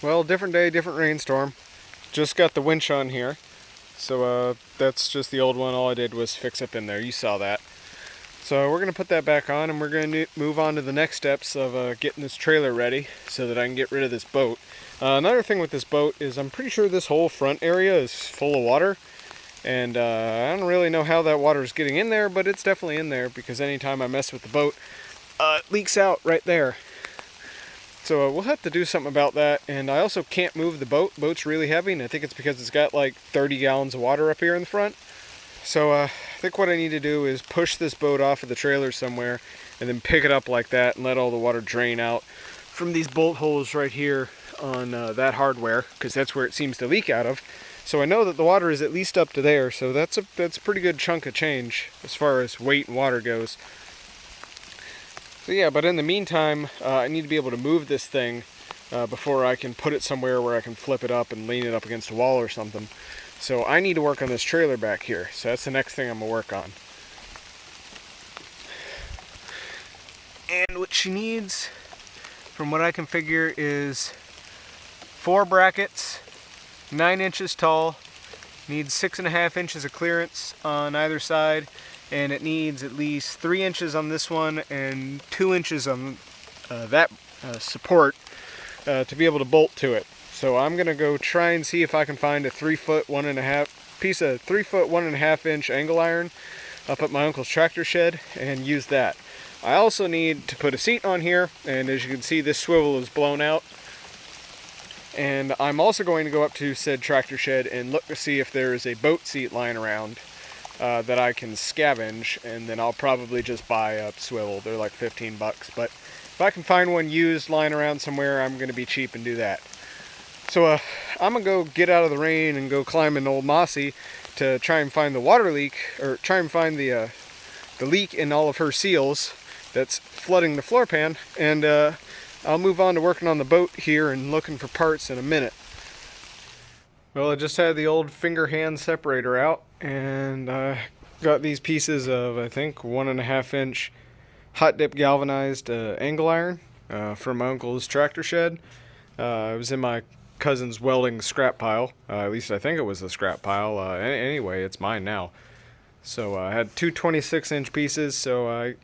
Well, different day, different rainstorm. Just got the winch on here. So that's just the old one. All I did was fix up in there. You saw that. So we're going to put that back on, and we're going to move on to the next steps of getting this trailer ready so that I can get rid of this boat. Another thing with this boat is I'm pretty sure this whole front area is full of water. And I don't really know how that water is getting in there, but it's definitely in there because anytime I mess with the boat, it leaks out right there. So we'll have to do something about that. And I also can't move the boat. Boat's really heavy, and I think it's because it's got like 30 gallons of water up here in the front. So I think what I need to do is push this boat off of the trailer somewhere and then pick it up like that and let all the water drain out from these bolt holes right here on that hardware, because that's where it seems to leak out of. So I know that the water is at least up to there, so that's a pretty good chunk of change as far as weight and water goes. So yeah, but in the meantime, I need to be able to move this thing before I can put it somewhere where I can flip it up and lean it up against a wall or something. So I need to work on this trailer back here. So that's the next thing I'm going to work on. And what she needs, from what I can figure, is 4 brackets, 9 inches tall, needs 6.5 inches of clearance on either side, and it needs at least 3 inches on this one and 2 inches on that support to be able to bolt to it. So I'm gonna go try and see if I can find a 3-foot 1.5 piece of 3-foot 1.5 inch angle iron up at my uncle's tractor shed and use that. I also need to put a seat on here, and as you can see, this swivel is blown out. And I'm also going to go up to said tractor shed and look to see if there is a boat seat lying around that I can scavenge, and then I'll probably just buy a swivel. They're like 15 bucks, but if I can find one used lying around somewhere, I'm going to be cheap and do that. So I'm going to go get out of the rain and go climb an old mossy to try and find the water leak, or try and find the leak in all of her seals that's flooding the floor pan, and I'll move on to working on the boat here and looking for parts in a minute. Well, I just had the old finger hand separator out, and I got these pieces of, I think, 1.5 inch hot dip galvanized angle iron from my uncle's tractor shed. It was in my cousin's welding scrap pile. At least I think it was a scrap pile. Anyway, it's mine now. So I had two 26-inch pieces, so I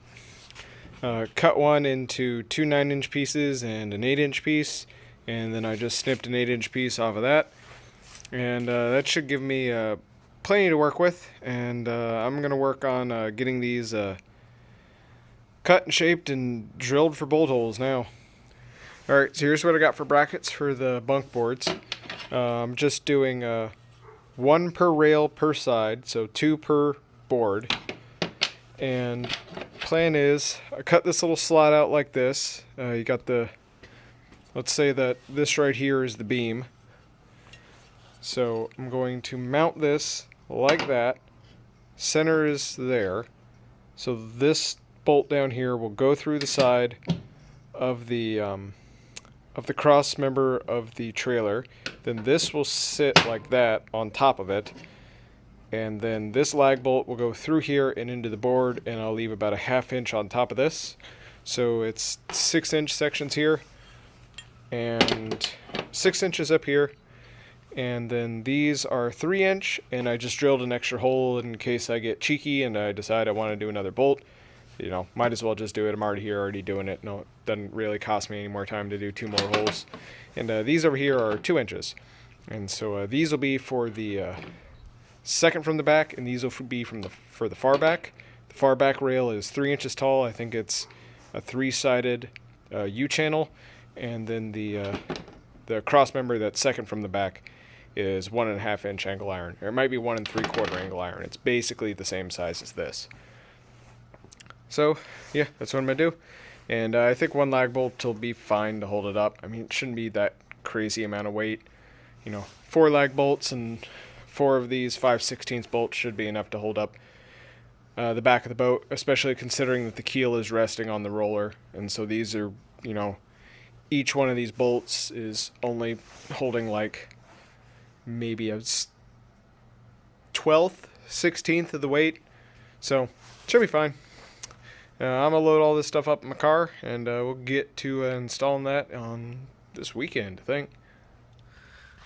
cut one into 2 9-inch pieces and an 8-inch piece, and then I just snipped an 8-inch piece off of that. And that should give me plenty to work with, and I'm going to work on getting these cut and shaped and drilled for bolt holes now. Alright, so here's what I got for brackets for the bunk boards. I'm just doing 1 per rail per side, so 2 per board. And plan is, I cut this little slot out like this. You got the, let's say that this right here is the beam. So I'm going to mount this like that. Center is there. So this bolt down here will go through the side of the cross member of the trailer. Then this will sit like that on top of it. And then this lag bolt will go through here and into the board, and I'll leave about a 1/2 inch on top of this. So it's 6-inch sections here and 6 inches up here. And then these are 3-inch, and I just drilled an extra hole in case I get cheeky and I decide I want to do another bolt. You know, might as well just do it. I'm already here, already doing it. No, it doesn't really cost me any more time to do 2 more holes. And these over here are 2 inches. And so these will be for the second from the back, and these will be for the far back. The far back rail is 3 inches tall. I think it's a 3-sided U-channel, and then the cross member that's second from the back is 1.5 inch angle iron, or it might be 1 3/4 angle iron. It's basically the same size as this. So yeah, that's what I'm gonna do, and I think 1 lag bolt will be fine to hold it up. I mean, it shouldn't be that crazy amount of weight. You know, 4 lag bolts and 4 of these 5/16 bolts should be enough to hold up the back of the boat, especially considering that the keel is resting on the roller, and so these are, you know, each one of these bolts is only holding like maybe a 1/12, 1/16 of the weight, so should be fine. I'm gonna load all this stuff up in my car, and we'll get to installing that on this weekend, I think.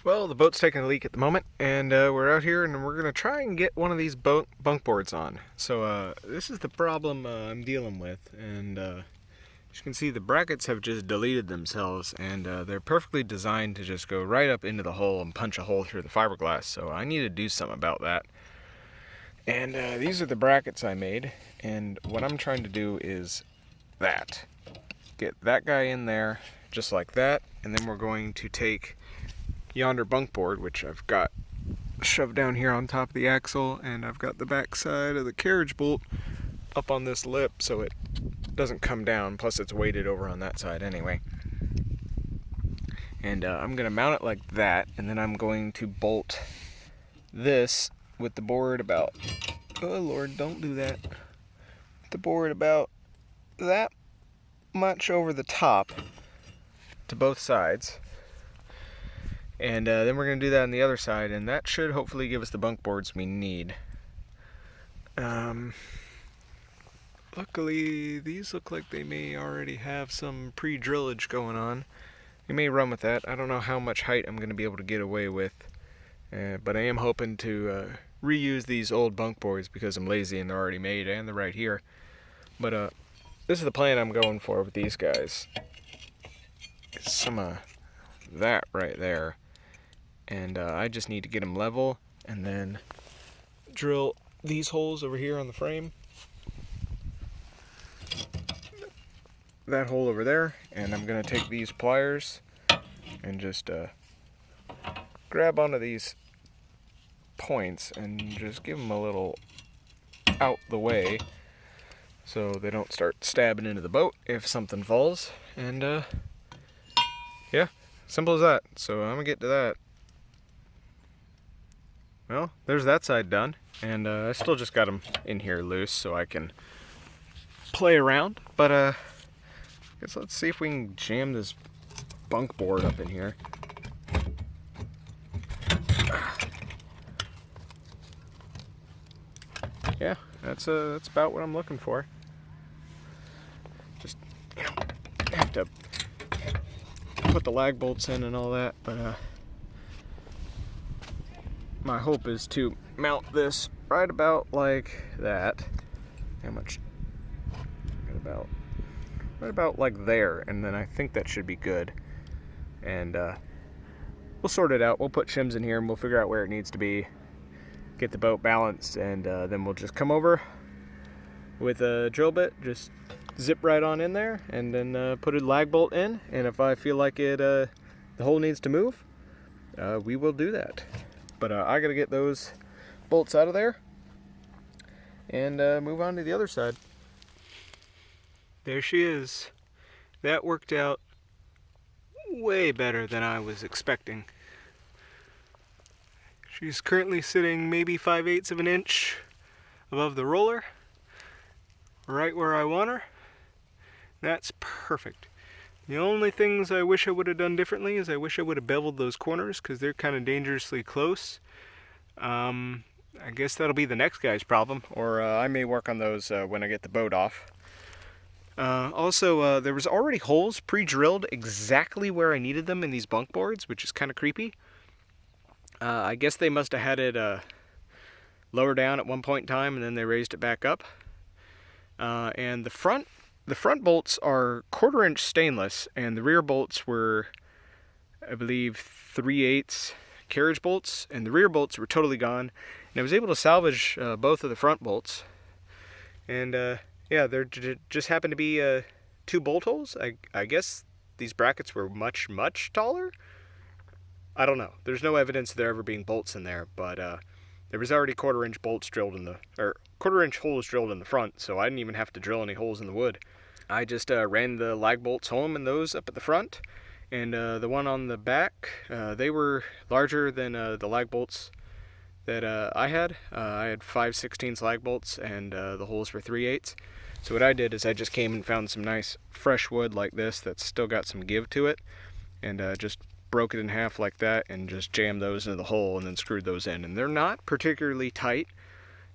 Well, the boat's taking a leak at the moment, and we're out here and we're going to try and get one of these bunk boards on. So this is the problem I'm dealing with, and as you can see, the brackets have just deleted themselves, and they're perfectly designed to just go right up into the hull and punch a hole through the fiberglass, so I need to do something about that. And these are the brackets I made, and what I'm trying to do is that. Get that guy in there, just like that, and then we're going to take yonder bunk board, which I've got shoved down here on top of the axle, and I've got the back side of the carriage bolt up on this lip so it doesn't come down, plus it's weighted over on that side anyway. And I'm going to mount it like that, and then I'm going to bolt this with the board about, oh Lord, don't do that, the board about that much over the top to both sides. And then we're going to do that on the other side, and that should hopefully give us the bunk boards we need. Luckily, these look like they may already have some pre-drillage going on. We may run with that. I don't know how much height I'm going to be able to get away with, but I am hoping to reuse these old bunk boards because I'm lazy and they're already made and they're right here. But this is the plan I'm going for with these guys. Some of that right there. And I just need to get them level and then drill these holes over here on the frame, that hole over there, and I'm going to take these pliers and just grab onto these points and just give them a little out the way so they don't start stabbing into the boat if something falls. And yeah, simple as that. So I'm going to get to that. Well, there's that side done, and I still just got them in here loose so I can play around, but I guess let's see if we can jam this bunk board up in here. Yeah, that's about what I'm looking for. Just, you know, have to put the lag bolts in and all that, but my hope is to mount this right about like that. How much? Right about like there, and then I think that should be good. And we'll sort it out. We'll put shims in here and we'll figure out where it needs to be, get the boat balanced, and then we'll just come over with a drill bit, just zip right on in there, and then put a lag bolt in. And if I feel like it, the hole needs to move, we will do that. But I gotta get those bolts out of there and move on to the other side. There she is. That worked out way better than I was expecting. She's currently sitting maybe 5/8 of an inch above the roller, right where I want her. That's perfect. The only things I wish I would have done differently is I wish I would have beveled those corners because they're kind of dangerously close. I guess that'll be the next guy's problem, or I may work on those when I get the boat off. Also, there was already holes pre-drilled exactly where I needed them in these bunk boards, which is kind of creepy. I guess they must have had it lower down at one point in time and then they raised it back up. And the front bolts are 1/4 inch stainless, and the rear bolts were, I believe, 3/8 carriage bolts, and the rear bolts were totally gone. And I was able to salvage both of the front bolts. And yeah, there just happened to be 2 bolt holes. I guess these brackets were much, much taller. I don't know. There's no evidence of there ever being bolts in there, but there was already 1/4 inch bolts drilled in the, or 1/4 inch holes drilled in the front, so I didn't even have to drill any holes in the wood. I just ran the lag bolts home and those up at the front, and the one on the back, they were larger than the lag bolts that I had. I had 5/16 lag bolts, and the holes were 3/8. So what I did is I just came and found some nice fresh wood like this that's still got some give to it, and just broke it in half like that and just jammed those into the hole and then screwed those in. And they're not particularly tight,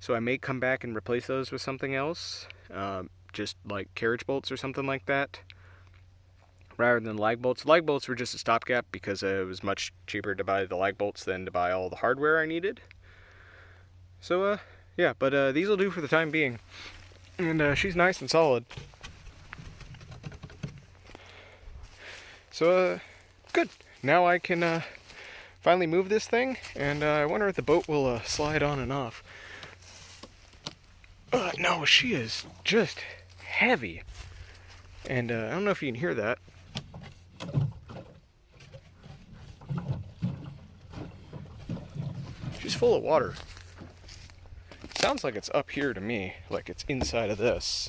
so I may come back and replace those with something else, just like carriage bolts or something like that. rather than lag bolts. Lag bolts were just a stopgap because it was much cheaper to buy the lag bolts than to buy all the hardware I needed. So yeah, but these will do for the time being. And she's nice and solid. So good. Now I can finally move this thing, and I wonder if the boat will slide on and off. No, she is just heavy. And I don't know if you can hear that. She's full of water. Sounds like it's up here to me, like it's inside of this.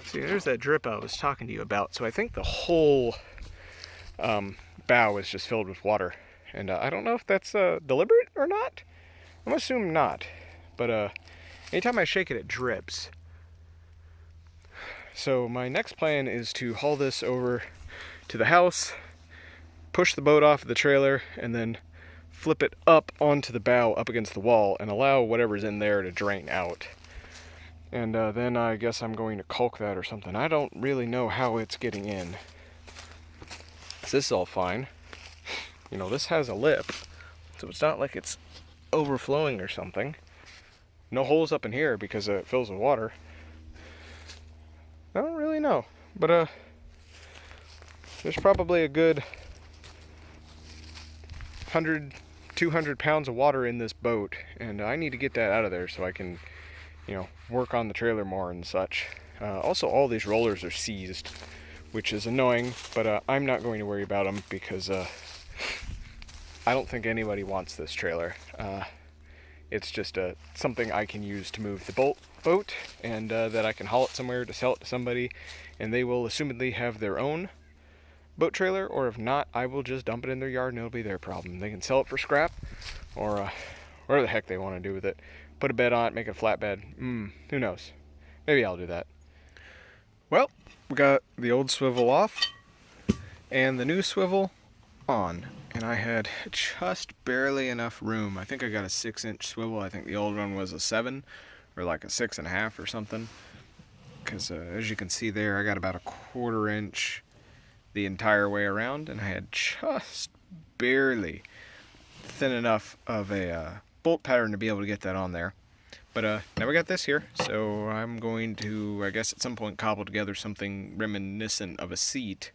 See, there's that drip I was talking to you about. So I think the whole bow is just filled with water. And I don't know if that's deliberate or not. I'm assuming not. But anytime I shake it, it drips. So my next plan is to haul this over to the house, push the boat off of the trailer, and then flip it up onto the bow up against the wall and allow whatever's in there to drain out. And then I guess I'm going to caulk that or something. I don't really know how it's getting in. This is all fine. You know, this has a lip, so it's not like it's overflowing or something. No holes up in here because it fills with water. I don't really know, but there's probably a good 100, 200 pounds of water in this boat, and I need to get that out of there so I can, you know, work on the trailer more and such. Also, all these rollers are seized, which is annoying, but I'm not going to worry about them because I don't think anybody wants this trailer. It's just something I can use to move the boat, and that I can haul it somewhere to sell it to somebody, and they will assumedly have their own boat trailer, or if not, I will just dump it in their yard and it'll be their problem. They can sell it for scrap, or whatever the heck they want to do with it. Put a bed on it, make it a flatbed. Who knows? Maybe I'll do that. Well, we got the old swivel off and the new swivel on, and I had just barely enough room. I think I got a 6-inch swivel. I think the old one was a 7 or like a 6.5 or something, because as you can see there, I got about a 1/4 inch the entire way around, and I had just barely thin enough of a bolt pattern to be able to get that on there. But now we got this here, so I'm going to, I guess at some point, cobble together something reminiscent of a seat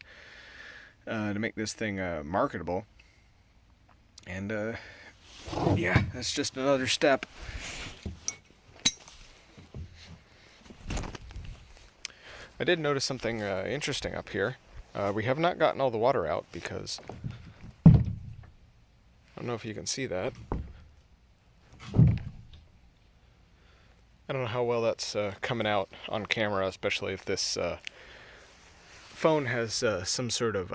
to make this thing marketable. And yeah, that's just another step. I did notice something interesting up here. We have not gotten all the water out because, I don't know if you can see that. I don't know how well that's coming out on camera, especially if this phone has some sort of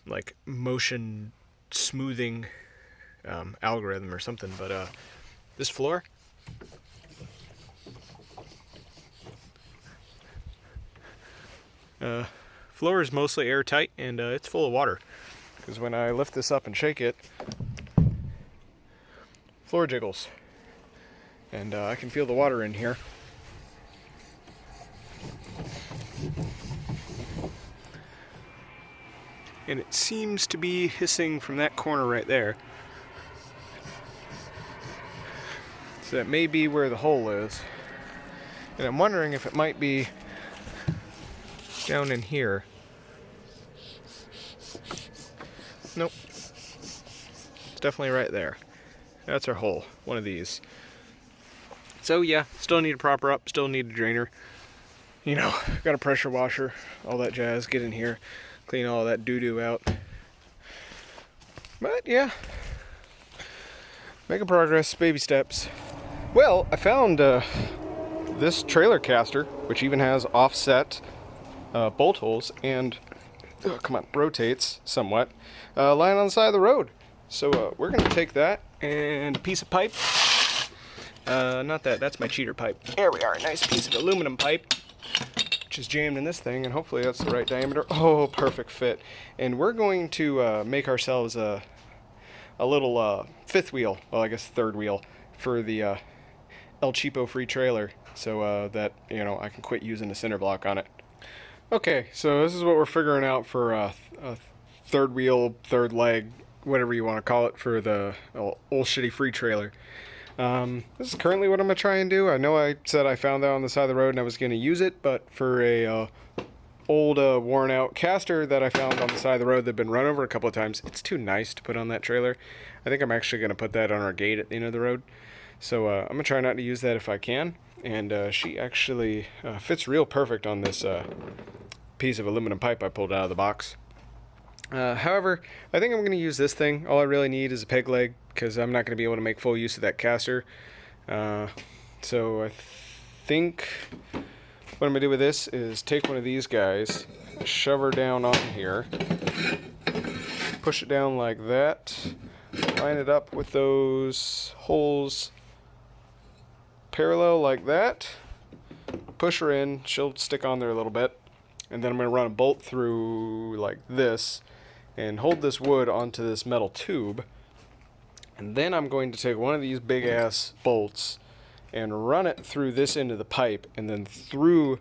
like motion smoothing algorithm or something. But this floor, floor is mostly airtight, and it's full of water, because when I lift this up and shake it, floor jiggles, and I can feel the water in here. And it seems to be hissing from that corner right there. So that may be where the hole is. And I'm wondering if it might be down in here. Nope. It's definitely right there. That's our hole, one of these. So yeah, still need a propper up, still need a drainer. You know, got a pressure washer, all that jazz, get in here, clean all that doo-doo out. But yeah, making progress, baby steps. Well, I found this trailer caster, which even has offset bolt holes and, rotates somewhat, lying on the side of the road. So we're gonna take that and a piece of pipe. Not that, that's my cheater pipe. There we are, a nice piece of aluminum pipe, which is jammed in this thing, and hopefully that's the right diameter. Oh, perfect fit. And we're going to make ourselves a little fifth wheel, well, I guess third wheel, for the El Cheapo free trailer. so that, you know, I can quit using the cinder block on it. Okay, so this is what we're figuring out for a third wheel, third leg, whatever you want to call it, for the old shitty free trailer. This is currently what I'm going to try and do. I know I said I found that on the side of the road and I was going to use it, but for a old worn out caster that I found on the side of the road that had been run over a couple of times, it's too nice to put on that trailer. I think I'm actually going to put that on our gate at the end of the road. So I'm going to try not to use that if I can. And she actually fits real perfect on this piece of aluminum pipe I pulled out of the box. However, I think I'm going to use this thing. All I really need is a peg leg, because I'm not going to be able to make full use of that caster. So I think what I'm going to do with this is take one of these guys, shove her down on here, push it down like that, line it up with those holes parallel like that, push her in, she'll stick on there a little bit, and then I'm going to run a bolt through like this and hold this wood onto this metal tube, and then I'm going to take one of these big ass bolts and run it through this end of the pipe and then through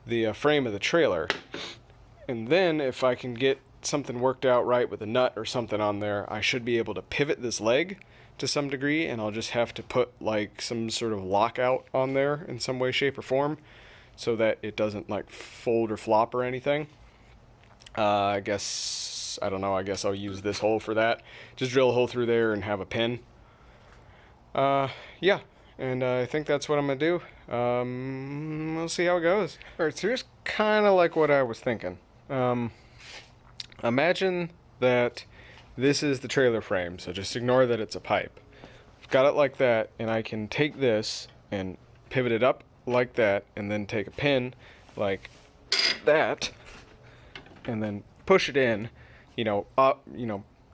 the frame of the trailer. And then if I can get something worked out right with a nut or something on there, I should be able to pivot this leg to some degree, and I'll just have to put like some sort of lockout on there in some way, shape, or form so that it doesn't like fold or flop or anything. I guess I'll use this hole for that. Just drill a hole through there and have a pin. Yeah, and I think that's what I'm gonna do. We'll see how it goes. Alright, so here's kind of like what I was thinking. Imagine that this is the trailer frame, so just ignore that it's a pipe. I've got it like that, and I can take this and pivot it up like that, and then take a pin like that, and then push it in, up,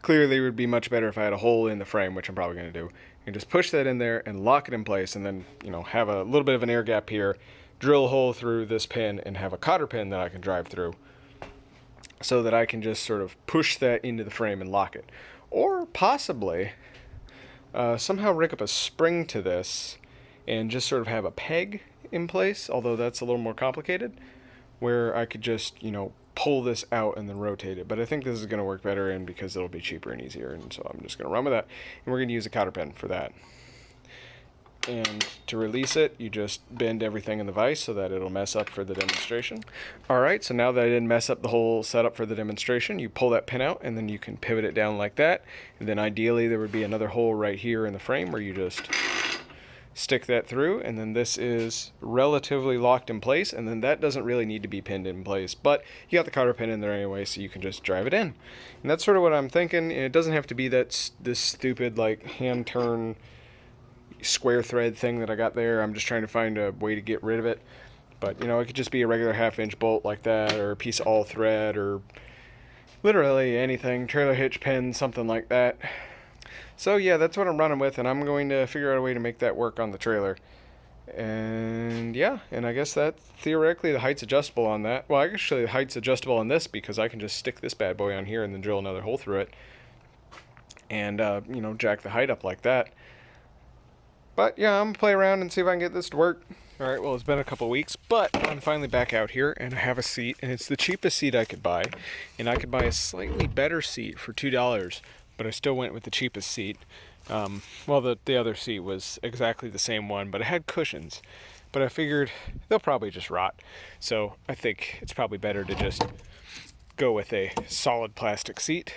clearly it would be much better if I had a hole in the frame, which I'm probably going to do. And just push that in there and lock it in place, and then, have a little bit of an air gap here, drill a hole through this pin, and have a cotter pin that I can drive through, so that I can just sort of push that into the frame and lock it. Or possibly somehow rig up a spring to this and just sort of have a peg in place, although that's a little more complicated, where I could just, pull this out and then rotate it. But I think this is going to work better in because it'll be cheaper and easier, and so I'm just going to run with that. And we're going to use a cotter pin for that. And to release it, you just bend everything in the vise so that it'll mess up for the demonstration. Alright, so now that I didn't mess up the whole setup for the demonstration, you pull that pin out and then you can pivot it down like that. And then ideally there would be another hole right here in the frame where you just stick that through, and then this is relatively locked in place, and then that doesn't really need to be pinned in place, but you got the cotter pin in there anyway, so you can just drive it in. And that's sort of what I'm thinking. And it doesn't have to be this stupid like hand turn square thread thing that I got there. I'm just trying to find a way to get rid of it. But it could just be a regular 1/2-inch bolt like that, or a piece of all thread, or literally anything, trailer hitch pin, something like that. So yeah, that's what I'm running with, and I'm going to figure out a way to make that work on the trailer. And yeah, and I guess that theoretically the height's adjustable on that. Well, actually the height's adjustable on this because I can just stick this bad boy on here and then drill another hole through it, and jack the height up like that. But yeah, I'm gonna play around and see if I can get this to work. Alright, well, it's been a couple weeks, but I'm finally back out here and I have a seat, and it's the cheapest seat I could buy. And I could buy a slightly better seat for $2, but I still went with the cheapest seat. Well, the other seat was exactly the same one, but it had cushions. But I figured they'll probably just rot. So I think it's probably better to just go with a solid plastic seat.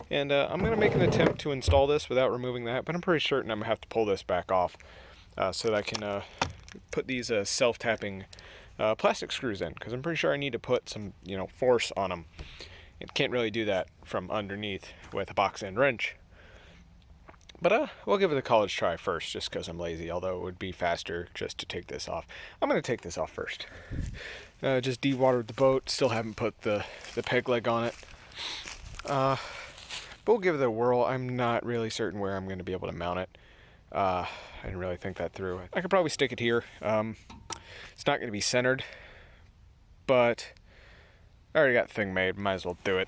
And I'm going to make an attempt to install this without removing that, but I'm pretty certain I'm going to have to pull this back off so that I can put these self-tapping plastic screws in, because I'm pretty sure I need to put some force on them. It can't really do that from underneath with a box end wrench. But we'll give it a college try first, just because I'm lazy, although it would be faster just to take this off. I'm going to take this off first. Just dewatered the boat, still haven't put the peg leg on it. But we'll give it a whirl. I'm not really certain where I'm going to be able to mount it. I didn't really think that through. I could probably stick it here. It's not going to be centered, but I already got the thing made. Might as well do it.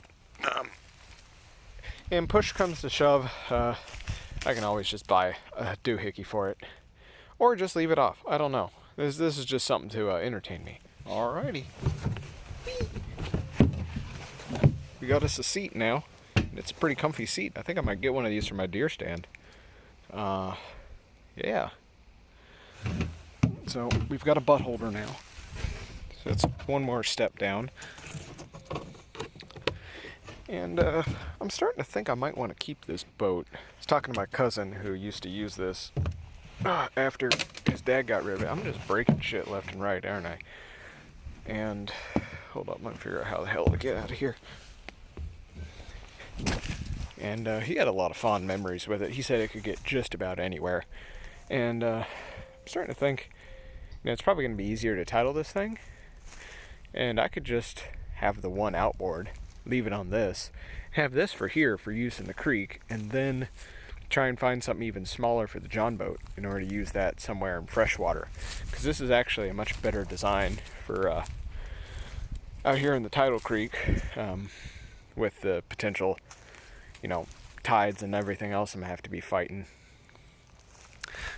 And push comes to shove, I can always just buy a doohickey for it. Or just leave it off. I don't know. This is just something to entertain me. Alrighty. We got us a seat now. It's a pretty comfy seat. I think I might get one of these for my deer stand. Yeah. So we've got a butt holder now. So it's one more step down. And I'm starting to think I might want to keep this boat. I was talking to my cousin who used to use this after his dad got rid of it. I'm just breaking shit left and right, aren't I? And hold up, let me figure out how the hell to get out of here. And he had a lot of fond memories with it. He said it could get just about anywhere. And I'm starting to think, it's probably going to be easier to title this thing. And I could just have the one outboard, leave it on this, have this for here for use in the creek, and then try and find something even smaller for the John boat in order to use that somewhere in freshwater. Because this is actually a much better design for out here in the tidal creek with the potential, tides and everything else I'm going to have to be fighting.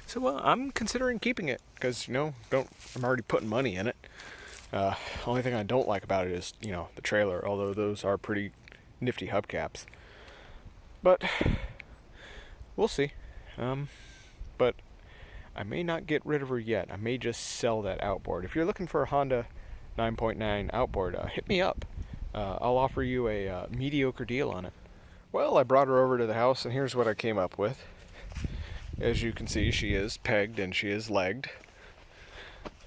So I'm considering keeping it because, I'm already putting money in it. Only thing I don't like about it is, the trailer, although those are pretty nifty hubcaps. But we'll see. But I may not get rid of her yet. I may just sell that outboard. If you're looking for a Honda 9.9 outboard, hit me up. I'll offer you a mediocre deal on it. Well, I brought her over to the house, and here's what I came up with. As you can see, she is pegged and she is legged.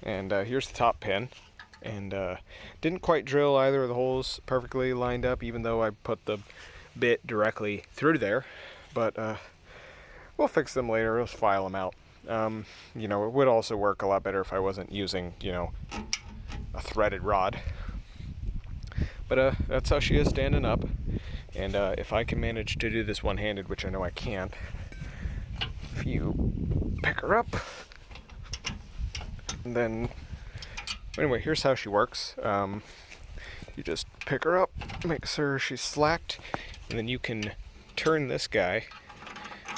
And here's the top pin. And didn't quite drill either of the holes perfectly lined up, even though I put the bit directly through there. But we'll fix them later. We'll file them out. It would also work a lot better if I wasn't using, a threaded rod. But that's how she is standing up. And if I can manage to do this one-handed, which I know I can't, if you pick her up, and then, anyway, here's how she works. You just pick her up, make sure she's slacked, and then you can turn this guy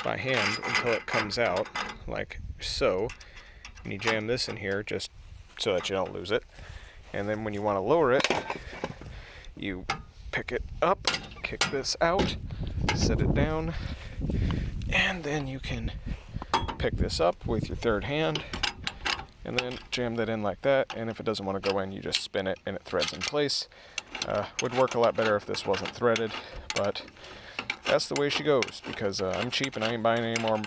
by hand until it comes out, like so. And you jam this in here just so that you don't lose it. And then when you want to lower it, you pick it up, kick this out, set it down, and then you can pick this up with your third hand and then jam that in like that. And if it doesn't want to go in, you just spin it and it threads in place. Would work a lot better if this wasn't threaded, but that's the way she goes because I'm cheap and I ain't buying any more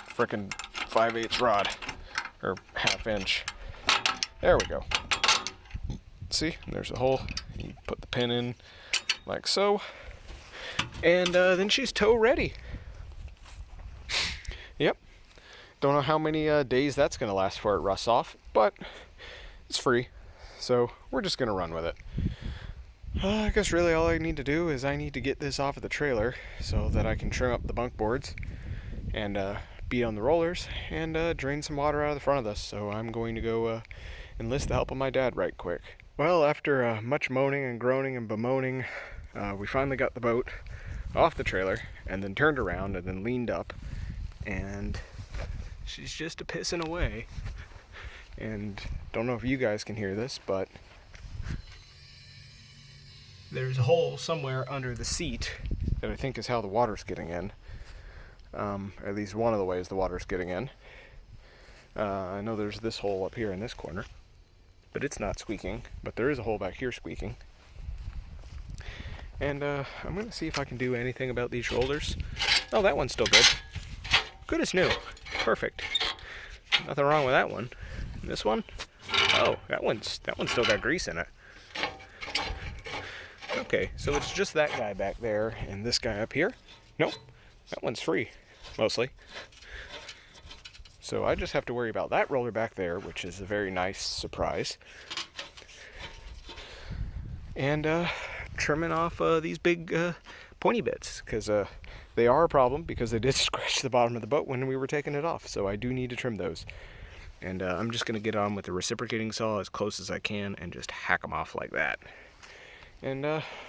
frickin' 5/8 rod or 1/2 inch. There we go. See, there's a hole. You put the pin in like so, and then she's tow ready. Yep. Don't know how many days that's going to last before it rusts off, but it's free, so we're just going to run with it. I guess really all I need to do is I need to get this off of the trailer so that I can trim up the bunk boards and beat on the rollers and drain some water out of the front of this. So I'm going to go enlist the help of my dad right quick. Well, after much moaning and groaning and bemoaning, we finally got the boat off the trailer and then turned around and then leaned up, and she's just a-pissing away. And don't know if you guys can hear this, but there's a hole somewhere under the seat that I think is how the water's getting in. At least one of the ways the water's getting in. I know there's this hole up here in this corner, but it's not squeaking. But there is a hole back here squeaking. And I'm going to see if I can do anything about these rollers. Oh, that one's still good. Good as new. Perfect. Nothing wrong with that one. And this one? Oh, that one's still got grease in it. Okay, so it's just that guy back there and this guy up here. Nope, that one's free, mostly. So I just have to worry about that roller back there, which is a very nice surprise. And trimming off these big pointy bits, because they are a problem, because they did scratch the bottom of the boat when we were taking it off. So I do need to trim those. And I'm just going to get on with the reciprocating saw as close as I can and just hack them off like that. And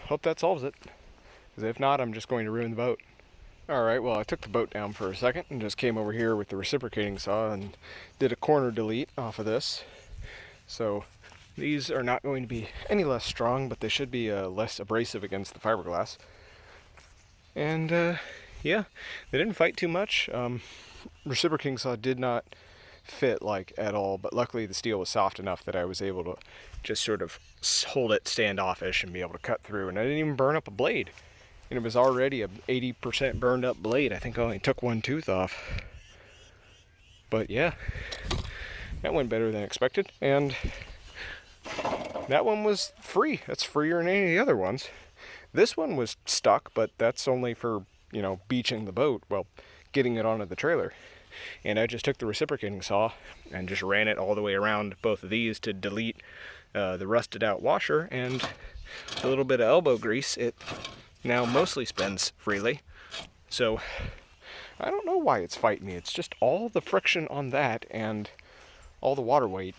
hope that solves it. Because if not, I'm just going to ruin the boat. Alright, well I took the boat down for a second and just came over here with the reciprocating saw and did a corner delete off of this. So these are not going to be any less strong, but they should be less abrasive against the fiberglass. And yeah, they didn't fight too much. Reciprocating saw did not fit like at all, but luckily the steel was soft enough that I was able to just sort of hold it standoffish and be able to cut through, and I didn't even burn up a blade. And it was already a 80% burned up blade. I think I only took one tooth off. But yeah, that went better than expected, and that one was free. That's freer than any of the other ones. This one was stuck, but that's only for, you know, beaching the boat, well, getting it onto the trailer. And I just took the reciprocating saw and just ran it all the way around both of these to delete the rusted out washer, and a little bit of elbow grease, it now mostly spins freely. So I don't know why it's fighting me. It's just all the friction on that and all the water weight.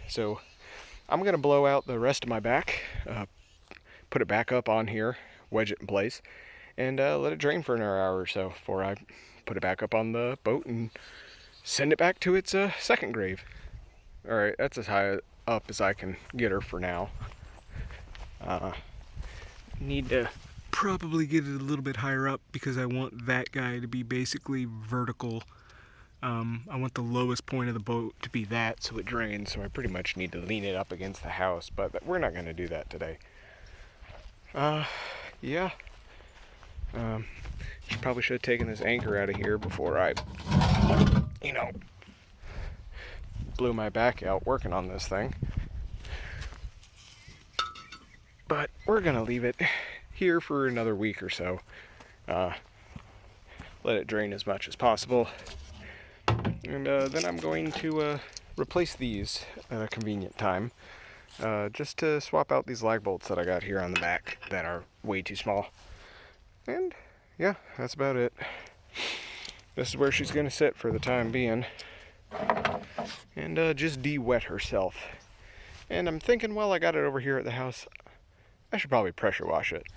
So I'm gonna blow out the rest of my back, put it back up on here, wedge it in place, and let it drain for another hour or so before I put it back up on the boat and send it back to its second grave. Alright, that's as high up as I can get her for now. Need to probably get it a little bit higher up because I want that guy to be basically vertical. I want the lowest point of the boat to be that so it drains, so I pretty much need to lean it up against the house, but we're not going to do that today. Yeah. Probably should have taken this anchor out of here before I, you know, blew my back out working on this thing. But we're going to leave it here for another week or so. Let it drain as much as possible. And then I'm going to replace these at a convenient time. Just to swap out these lag bolts that I got here on the back that are way too small. And yeah, that's about it. This is where she's going to sit for the time being. And just de-wet herself. And I'm thinking while I got it over here at the house, I should probably pressure wash it.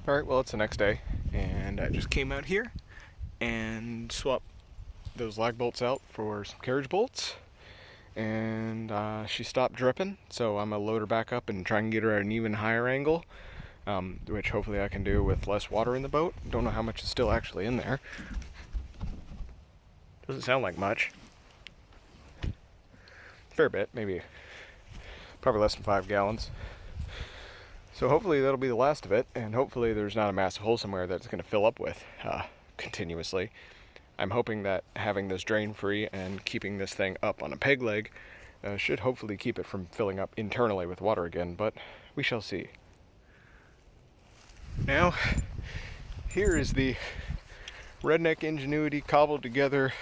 Alright, well it's the next day, and I just came out here and swapped those lag bolts out for some carriage bolts. And she stopped dripping, so I'm going to load her back up and try and get her at an even higher angle, which hopefully I can do with less water in the boat. Don't know how much is still actually in there. Doesn't sound like much. Fair bit, maybe probably less than 5 gallons. So hopefully that'll be the last of it, and hopefully there's not a massive hole somewhere that it's going to fill up with continuously. I'm hoping that having this drain free and keeping this thing up on a peg leg should hopefully keep it from filling up internally with water again, but we shall see. Now, here is the Redneck Ingenuity cobbled together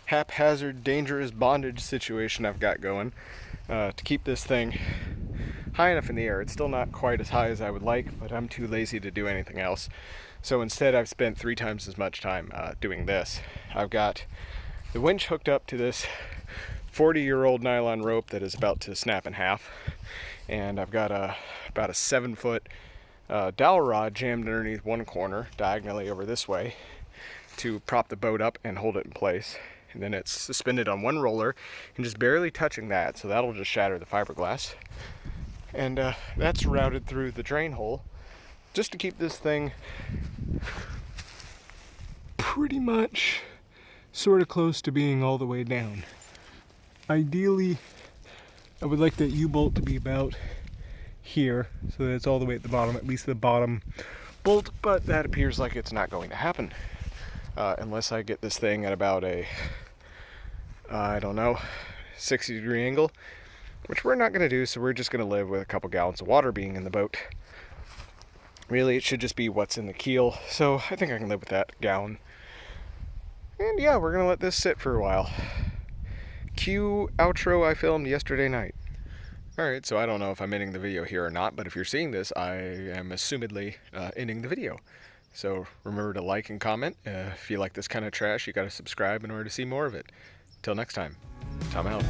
haphazard dangerous bondage situation I've got going to keep this thing high enough in the air. It's still not quite as high as I would like, but I'm too lazy to do anything else. So instead I've spent 3 times as much time doing this. I've got the winch hooked up to this 40-year-old nylon rope that is about to snap in half, and I've got about a 7-foot dowel rod jammed underneath one corner diagonally over this way to prop the boat up and hold it in place. And then it's suspended on one roller and just barely touching that, so that'll just shatter the fiberglass. And that's routed through the drain hole just to keep this thing pretty much sort of close to being all the way down. Ideally, I would like that U-bolt to be about here so that it's all the way at the bottom, at least the bottom bolt, but that appears like it's not going to happen unless I get this thing at about a, I don't know, 60-degree angle, which we're not going to do, so we're just going to live with a couple gallons of water being in the boat. Really, it should just be what's in the keel, so I think I can live with that gallon. And yeah, we're going to let this sit for a while. Cue outro I filmed yesterday night. Alright, so I don't know if I'm ending the video here or not, but if you're seeing this, I am assumedly ending the video. So remember to like and comment. If you like this kind of trash, you gotta subscribe in order to see more of it. Till next time, I'm out.